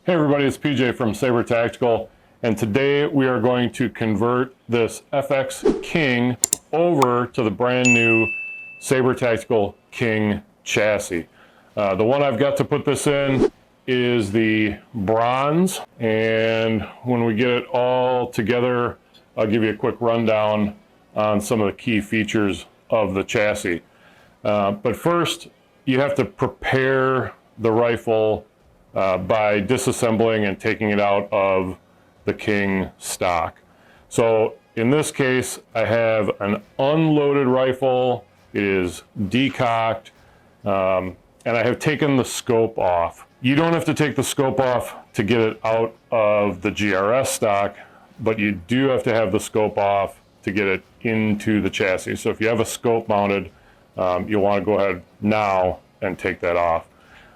Hey everybody, it's PJ from Saber Tactical, and today we are going to convert this FX King over to the brand new Saber Tactical King chassis. The one I've got to put this in is the bronze, and when we get it all together, I'll give you a quick rundown on some of the key features of the chassis. But first, you have to prepare the rifle by disassembling and taking it out of the King stock. So in this case, I have an unloaded rifle. It is decocked, and I have taken the scope off. You don't have to take the scope off to get it out of the GRS stock, but you do have to have the scope off to get it into the chassis. So if you have a scope mounted, you'll want to go ahead now and take that off.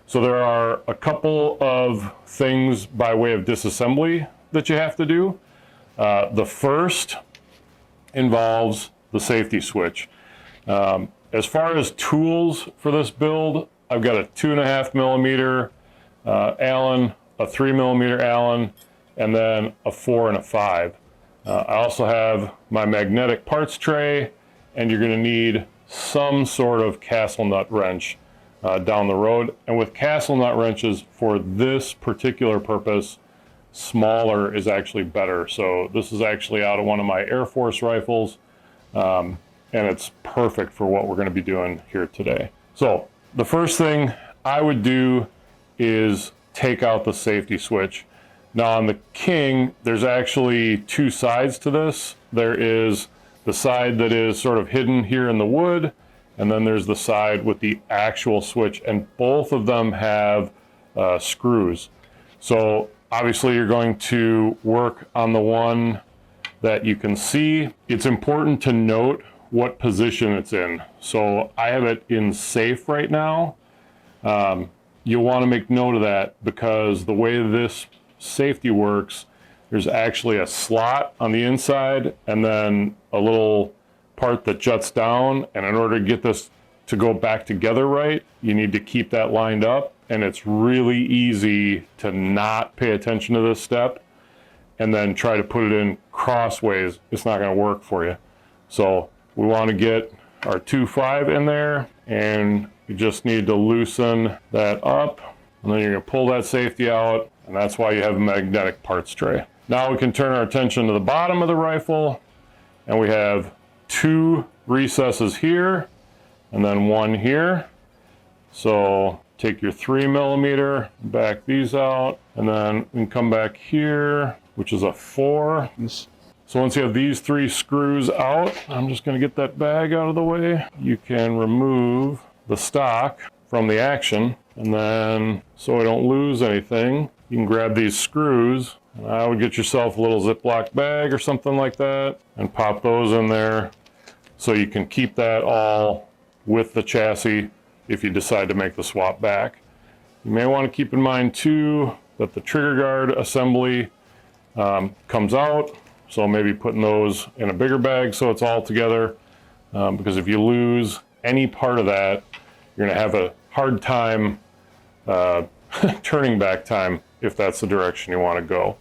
So there are a couple of things by way of disassembly that you have to do. The first involves the safety switch. As far as tools for this build, I've got a 2.5 millimeter Allen, a 3 millimeter Allen, and then a 4 and a 5. I also have my magnetic parts tray, and you're going to need some sort of castle nut wrench down the road. And with castle nut wrenches for this particular purpose, smaller is actually better. So this is actually out of one of my Air Force rifles, and it's perfect for what we're going to be doing here today. So the first thing I would do is take out the safety switch. Now on the King, there's actually two sides to this. There is the side that is sort of hidden here in the wood, and then there's the side with the actual switch, and both of them have screws. So obviously you're going to work on the one that you can see. It's important to note what position it's in. So I have it in safe right now. You'll want to make note of that because the way this safety works, there's actually a slot on the inside and then a little part that juts down, and in order to get this to go back together right, you need to keep that lined up, and it's really easy to not pay attention to this step and then try to put it in crossways. It's not going to work for you. So we want to get our 2.5 in there, and you just need to loosen that up, and then you're going to pull that safety out, and that's why you have a magnetic parts tray. Now we can turn our attention to the bottom of the rifle, and we have two recesses here and then one here. So take your 3 millimeter, back these out, and then we can come back here, which is a 4. So once you have these 3 screws out, I'm just going to get that bag out of the way. You can remove the stock from the action, and then so I don't lose anything, you can grab these screws. I would get yourself a little Ziploc bag or something like that and pop those in there so you can keep that all with the chassis if you decide to make the swap back. You may want to keep in mind too that the trigger guard assembly comes out, so maybe putting those in a bigger bag so it's all together, because if you lose any part of that, you're going to have a hard time turning back time if that's the direction you want to go.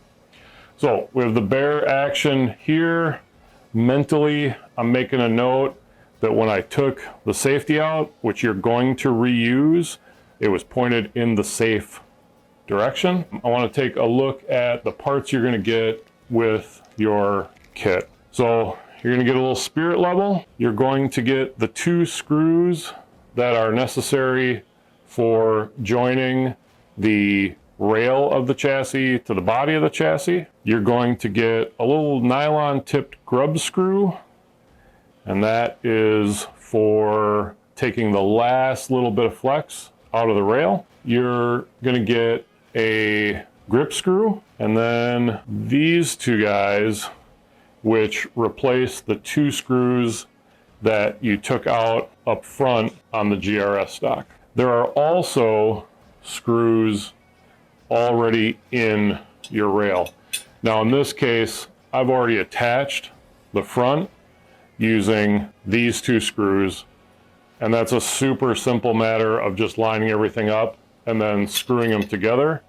So we have the bear action here. Mentally, I'm making a note that when I took the safety out, which you're going to reuse, it was pointed in the safe direction. I want to take a look at the parts you're going to get with your kit. So you're going to get a little spirit level. You're going to get the 2 screws that are necessary for joining the rail of the chassis to the body of the chassis. You're going to get a little nylon tipped grub screw, and that is for taking the last little bit of flex out of the rail. You're going to get a grip screw, and then these 2 guys, which replace the 2 screws that you took out up front on the GRS stock. There are also screws already in your rail. Now in this case, I've already attached the front using these 2 screws, and that's a super simple matter of just lining everything up and then screwing them together.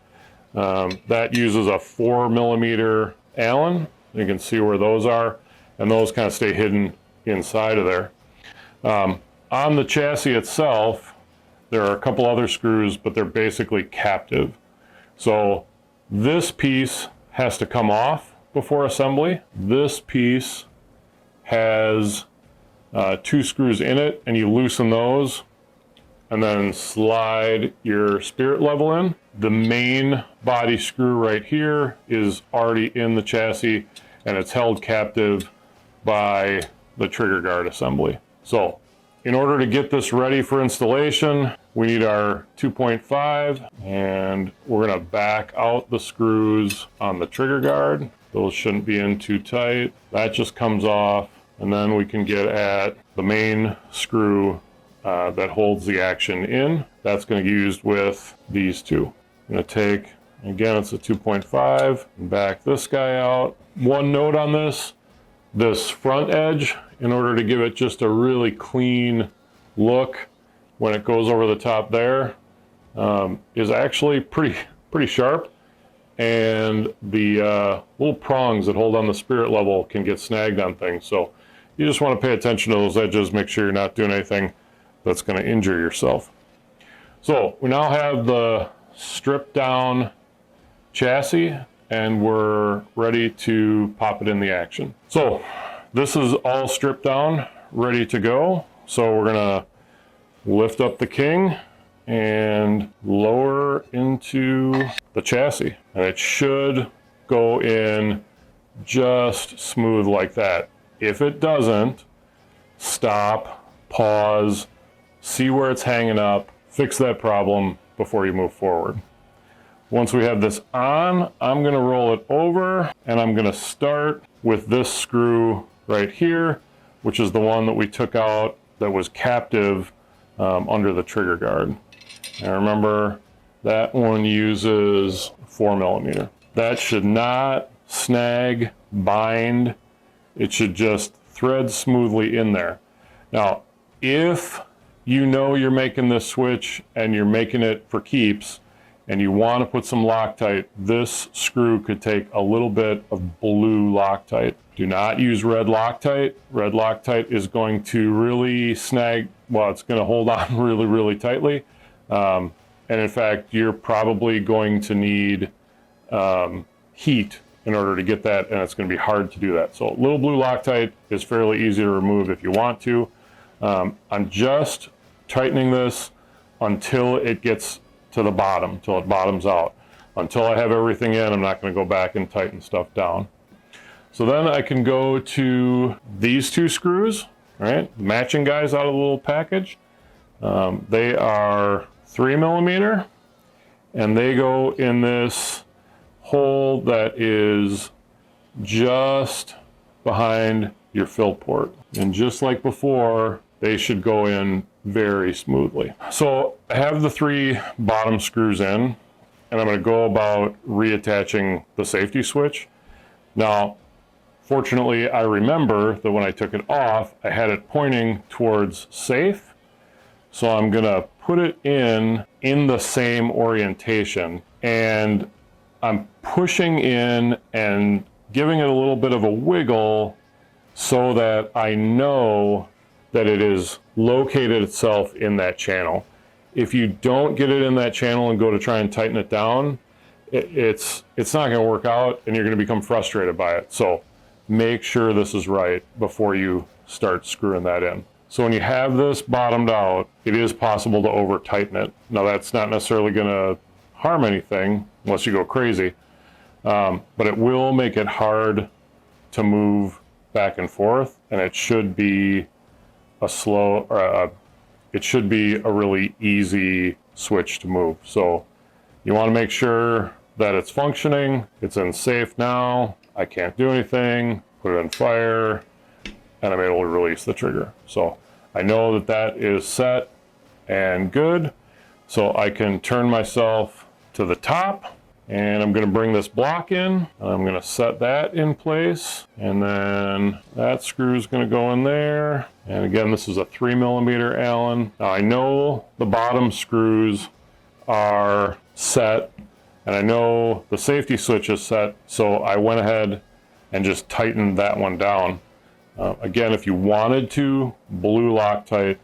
That uses a 4mm Allen. You can see where those are, and those kind of stay hidden inside of there. On the chassis itself, there are a couple other screws, but they're basically captive. So this piece has to come off before assembly. This piece has 2 screws in it, and you loosen those and then slide your spirit level in. The main body screw right here is already in the chassis, and it's held captive by the trigger guard assembly. So in order to get this ready for installation, we need our 2.5, and we're gonna back out the screws on the trigger guard. Those shouldn't be in too tight. That just comes off, and then we can get at the main screw that holds the action in. That's going to be used with these two. I'm going to take, again, it's a 2.5, and back this guy out. One note on this front edge, in order to give it just a really clean look when it goes over the top there, is actually pretty sharp, and the little prongs that hold on the spirit level can get snagged on things. So you just want to pay attention to those edges, make sure you're not doing anything that's going to injure yourself. So we now have the stripped down chassis, and we're ready to pop it in the action. So this is all stripped down, ready to go. So we're going to lift up the King and lower into the chassis, and it should go in just smooth like that. If it doesn't, stop, pause, see where it's hanging up, fix that problem before you move forward. Once we have this on, I'm going to roll it over, and I'm going to start with this screw right here, which is the one that we took out that was captive under the trigger guard. And remember, that one uses 4mm. That should not snag, bind. It should just thread smoothly in there. Now, if you know you're making this switch and you're making it for keeps, and you want to put some Loctite, this screw could take a little bit of blue Loctite. Do not use red Loctite. Red Loctite is going to really snag, well, it's going to hold on really tightly. And in fact, you're probably going to need heat in order to get that, and it's going to be hard to do that. So little blue Loctite is fairly easy to remove if you want to. I'm just tightening this until it gets to the bottom, until it bottoms out. Until I have everything in, I'm not going to go back and tighten stuff down. So then I can go to these 2 screws, right? Matching guys out of the little package. They are 3mm, and they go in this hole that is just behind your fill port. And just like before, they should go in very smoothly. So I have the 3 bottom screws in, and I'm going to go about reattaching the safety switch. Now, fortunately, I remember that when I took it off, I had it pointing towards safe. So I'm going to put it in the same orientation, and I'm pushing in and giving it a little bit of a wiggle so that I know that it is located itself in that channel. If you don't get it in that channel and go to try and tighten it down, it's not going to work out, and you're going to become frustrated by it. So make sure this is right before you start screwing that in. So when you have this bottomed out, it is possible to over tighten it. Now that's not necessarily going to harm anything unless you go crazy, but it will make it hard to move back and forth, and it should be it should be a really easy switch to move. So you want to make sure that it's functioning. It's in safe now. I can't do anything. Put it in fire, and I'm able to release the trigger. So I know that that is set and good. So I can turn myself to the top, and I'm going to bring this block in. I'm going to set that in place, and then that screw is going to go in there. And again, this is a 3mm Allen. Now I know the bottom screws are set, and And I know the safety switch is set, so I went ahead and just tightened that one down. Again, if you wanted to, blue Loctite,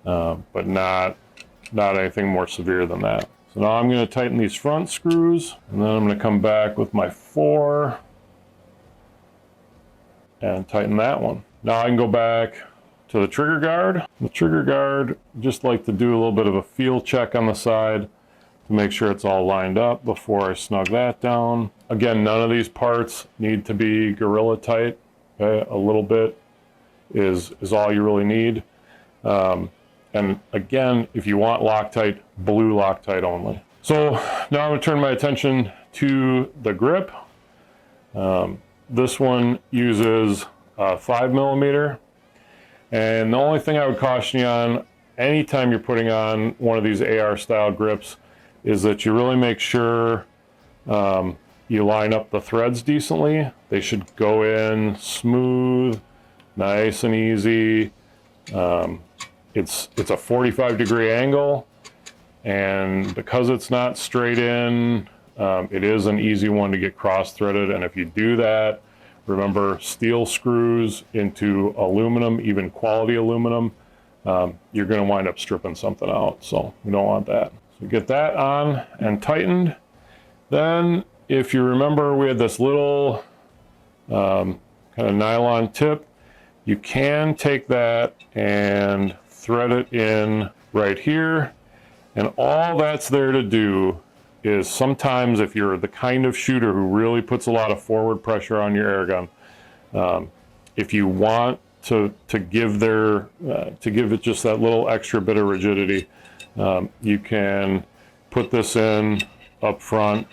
but not anything more severe than that. So now I'm going to tighten these front screws, and then I'm going to come back with my 4 and tighten that one. Now I can go back to the trigger guard. The trigger guard, just like to do a little bit of a feel check on the side to make sure it's all lined up before I snug that down. Again, none of these parts need to be Gorilla tight. Okay? A little bit is all you really need. And again, if you want Loctite, blue Loctite only. So now I'm going to turn my attention to the grip. This one uses 5mm. And the only thing I would caution you on anytime you're putting on one of these AR style grips is that you really make sure you line up the threads decently. They should go in smooth, nice and easy. It's a 45-degree angle, and because it's not straight in, it is an easy one to get cross-threaded. And if you do that, remember, steel screws into aluminum, even quality aluminum, you're going to wind up stripping something out. So we don't want that. So get that on and tightened. Then, if you remember, we had this little kind of nylon tip. You can take that and thread it in right here. And all that's there to do is, sometimes if you're the kind of shooter who really puts a lot of forward pressure on your airgun, if you want to give it just that little extra bit of rigidity, you can put this in up front,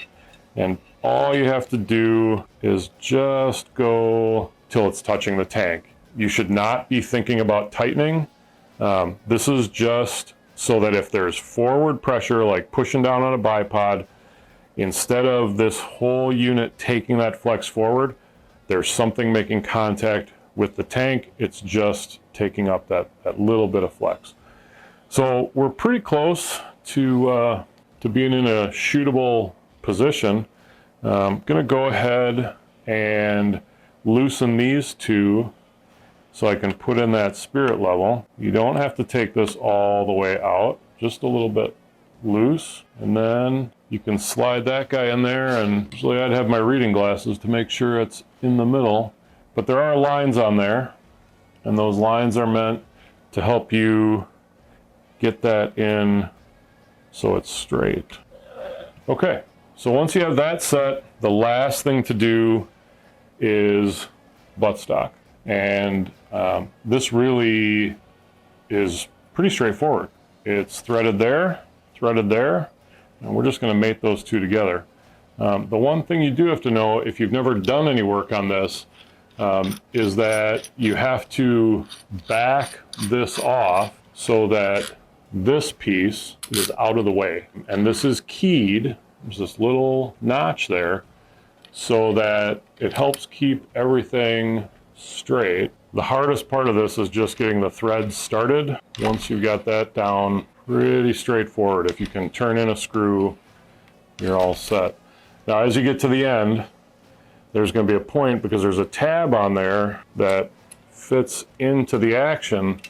and all you have to do is just go till it's touching the tank. You should not be thinking about tightening. This is just so that if there's forward pressure, like pushing down on a bipod, instead of this whole unit taking that flex forward, there's something making contact with the tank. It's just taking up that little bit of flex. So we're pretty close to being in a shootable position. I'm gonna go ahead and loosen these two so I can put in that spirit level. You don't have to take this all the way out, just a little bit loose, and then you can slide that guy in there. And usually I'd have my reading glasses to make sure it's in the middle, but there are lines on there, and those lines are meant to help you get that in so it's straight. Okay, so once you have that set, the last thing to do is buttstock. And this really is pretty straightforward. It's threaded there, and we're just going to mate those two together. The one thing you do have to know, if you've never done any work on this, is that you have to back this off so that this piece is out of the way. And this is keyed. There's this little notch there so that it helps keep everything straight. The hardest part of this is just getting the threads started. Once you've got that down, pretty straightforward. If you can turn in a screw, you're all set. Now as you get to the end, there's going to be a point, because there's a tab on there that fits into the action,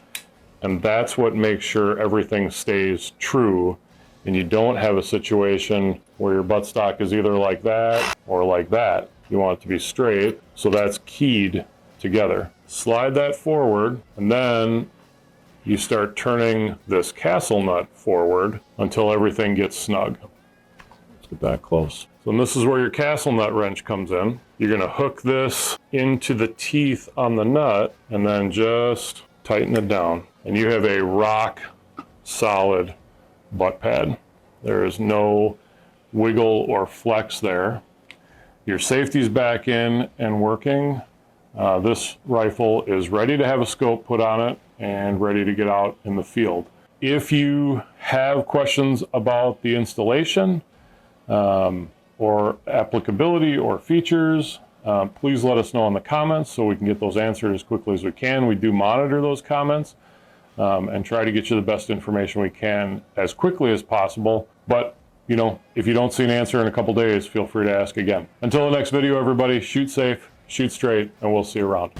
and that's what makes sure everything stays true and you don't have a situation where your buttstock is either like that or like that. You want it to be straight, so that's keyed together. Slide that forward, and then you start turning this castle nut forward until everything gets snug. Let's get that close. So this is where your castle nut wrench comes in. You're going to hook this into the teeth on the nut and then just tighten it down. And you have a rock solid butt pad. There is no wiggle or flex there. Your safety's back in and working. This rifle is ready to have a scope put on it and ready to get out in the field. If you have questions about the installation or applicability or features, please let us know in the comments so we can get those answered as quickly as we can. We do monitor those comments and try to get you the best information we can as quickly as possible. But you know, if you don't see an answer in a couple days, feel free to ask again. Until the next video, everybody, shoot safe, shoot straight, and we'll see you around.